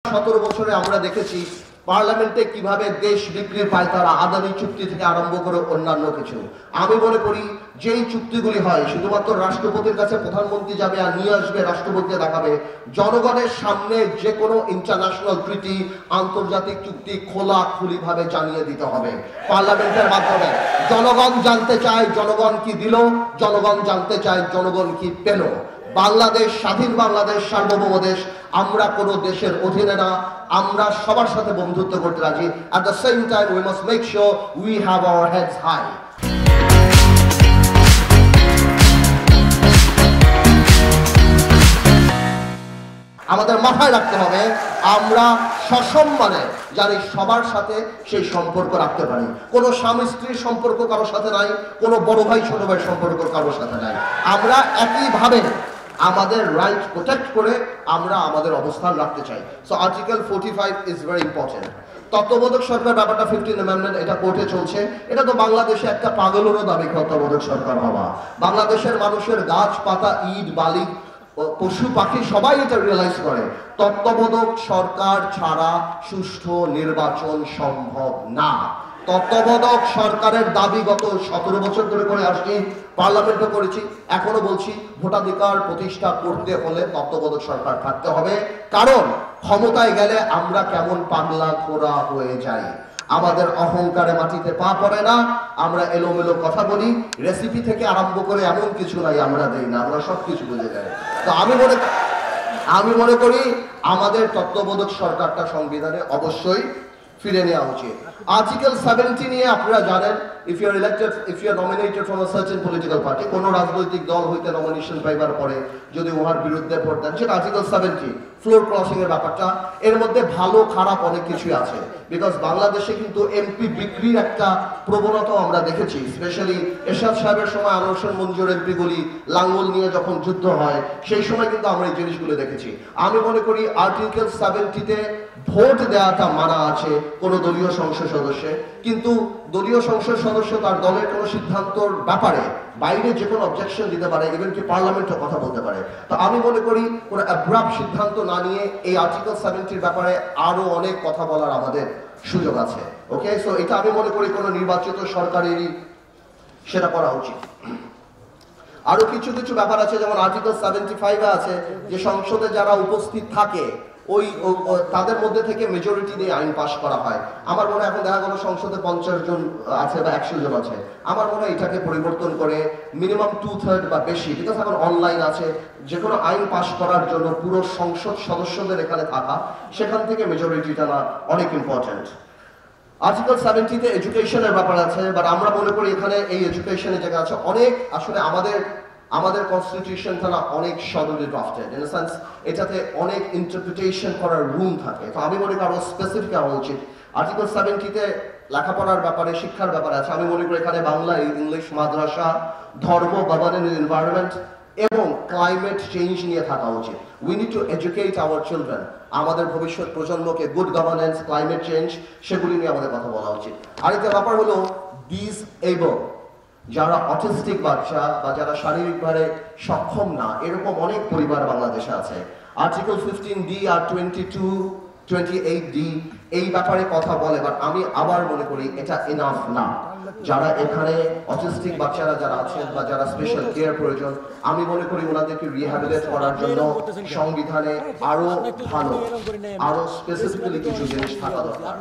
17 বছরে আমরা দেখেছি পার্লামেন্টে কিভাবে দেশ বিক্রির পায়তারা, আদানি চুক্তি থেকে আরম্ভ করে অন্যান্য কিছু। আমি মনে করি যেই চুক্তিগুলি হয় শুধুমাত্র রাষ্ট্রপতির কাছে প্রধানমন্ত্রী যাবে আর নিয়ে আসবে, রাষ্ট্রপতিকে দেখাবে। জনগণের সামনে যে কোনো ইন্টারন্যাশনাল ট্রিটি, আন্তর্জাতিক চুক্তি খোলাখুলি ভাবে জানিয়ে দিতে হবে পার্লামেন্টের মাধ্যমে। জনগণ জানতে চায় জনগণ কি দিল, জনগণ জানতে চায় জনগণ কি পেল। বাংলাদেশ স্বাধীন, বাংলাদেশ সার্বভৌম দেশ। আমরা কোনো দেশের অধীনে না, আমরা সবার সাথে বন্ধুত্ব করতে রাজি। At the same time we must make sure we have our heads high. আমাদের মাথায় রাখতে হবে আমরা সসম্মানে জানি সবার সাথে সেই সম্পর্ক রাখতে পারি। কোনো স্বামী স্ত্রীর সম্পর্ক কারোর সাথে নাই, কোনো বড় ভাই ছোট ভাইয়ের সম্পর্ক কারোর সাথে নাই। আমরা একইভাবে আমাদের রাইট প্রোটেক্ট করে আমরা আমাদের অবস্থান রাখতে চাই। So article 45 is very important. তত্ত্বাবধায়ক সরকার ব্যাপারটা 15 অ্যামেন্ডমেন্ট, এটা কোর্টে চলছে। এটা তো বাংলাদেশে একটা পাগলেরও দাবি তত্ত্বাবধায়ক সরকার হওয়া। বাংলাদেশের মানুষের গাছপাতা, ইট বালি, পশু পাখি সবাই এটা রিয়েলাইজ করে তত্ত্বাবধায়ক সরকার ছাড়া সুষ্ঠু নির্বাচন সম্ভব না। তত্ত্বাবধায়ক সরকারের দাবি গত 17 বছর ধরে করে আসছি, পার্লামেন্টে করেছি, এখনো বলছি। ভোটাধিকার প্রতিষ্ঠা করতে হলে তত্ত্বাবধায়ক সরকার থাকতে হবে। কারণ ক্ষমতায় গেলে আমরা কেমন পাগলা খোরা হয়ে যাই, আমাদের অহংকারে মাটিতে পা পড়ে না, আমরা এলোমেলো কথা বলি, রেসিপি থেকে আরম্ভ করে এমন কিছু নাই আমরা দেই না, আমরা সবকিছু বুঝে যাই। তো আমি মনে করি আমাদের তত্ত্বাবধায়ক সরকারটা সংবিধানে অবশ্যই ফিরে নেওয়া উচিত। আর্টিকেল 70 নিয়ে আপনারা জানেন, if you are nominated from a certain political party, কোন রাজনৈতিক দল হইতে নমিনেশন পাইবার পরে যদি উহার বিরুদ্ধে ভোট দেন, সেটা আর্টিকেল 70 ফ্লোর ক্রসিং এর ব্যাপারটা। এর মধ্যে ভালো খারাপ অনেক কিছুই আছে, বিকজ বাংলাদেশে কিন্তু এমপি বিক্রির একটা প্রবণতা আমরা দেখেছি। স্পেশালি এরশাদ সাহেবের সময় আনোয়ার মঞ্জুর এমপি গুলি লাঙ্গল নিয়ে যখন যুদ্ধ হয়, সেই সময় কিন্তু আমরা এই জিনিসগুলো দেখেছি। আমি মনে করি আর্টিকেল 70-তে ভোট দেওয়াটা মানা আছে কোন দলীয় সংসদ সদস্যের, কিন্তু দলীয় সংসদ সদস্য তার দলের কোনো সিদ্ধান্তর ব্যাপারে বাইরে যে কোনো অবজেকশন দিতে পারে, ইভেন কি পার্লামেন্টে কথা বলতে পারে। তো আমি মনে করি কোনো অ্যাব্রাপ্ট সিদ্ধান্ত না নিয়ে এই আর্টিকেল 70-র ব্যাপারে আরো অনেক কথা বলার আমাদের সুযোগ আছে। ওকে, সো এটা আমি মনে করি কোনো নির্বাচিত সরকারেরই সেটা করা উচিত। আরো কিছু কিছু ব্যাপার আছে, যেমন আর্টিকেল 75-এ আছে যে সংসদে যারা উপস্থিত থাকে ওই তাদের মধ্যে থেকে মেজরিটি দিয়ে আইন পাস করা হয়। আমার মনে হয় এখন দেখা গেল সংসদে 50 জন আছে বা 100 জন আছে, আমার মনে হয় এটাকে পরিবর্তন করে মিনিমাম 2/3 বা বেশি, বিকজ এখন অনলাইন আছে, যে কোনো আইন পাস করার জন্য পুরো সংসদ সদস্যদের এখানে থাকা, সেখান থেকে মেজরিটিটা না অনেক ইম্পর্টেন্ট। আর্টিকেল 70-তে এডুকেশনের ব্যাপার আছে, বাট আমরা মনে করি এখানে এই এডুকেশনের জায়গা আছে অনেক। আসলে আমাদের কনস্টিটিউশনটা না অনেক সরলি ড্রাফটেড, ইন সেন্স এটাতে অনেক ইন্টারপ্রিটেশন করার রুম থাকে। তো আমি মনে করি আরো স্পেসিফিক হওয়া উচিত। আর্টিকেল 70-তে লেখাপড়ার ব্যাপারে, শিক্ষার ব্যাপারে আছে। আমি মনে করি এখানে বাংলা, ইংলিশ, মাদ্রাসা, ধর্ম, গভর্নেন্স, এনভায়রনমেন্ট এবং ক্লাইমেট চেঞ্জ নিয়ে থাকা উচিত। We need to educate our children. আমাদের ভবিষ্যৎ প্রজন্মকে গুড গভর্নেন্স, ক্লাইমেট চেঞ্জ, সেগুলি নিয়ে আমাদের কথা বলা উচিত। আরেকটা ব্যাপার হলো ডিসএবল, যারা অটিস্টিক বাচ্চা বা যারা শারীরিকভাবে সক্ষম না, এরকম অনেক পরিবার বাংলাদেশে আছে। আর্টিকেল 15D আর 28D এই ব্যাপারে কথা বলে, বাট আমি আবার মনে করি এটা এনাফ না। যারা এখানে অটিস্টিক বাচ্চারা যারা আছেন বা যারা স্পেশাল কেয়ার প্রয়োজন, আমি মনে করি ওনাদেরকে রিহ্যাবিলিটেট করার জন্য সংবিধানে আরো ভালো, আরো স্পেসিফিক্যালি কিছু জিনিস থাকা দরকার।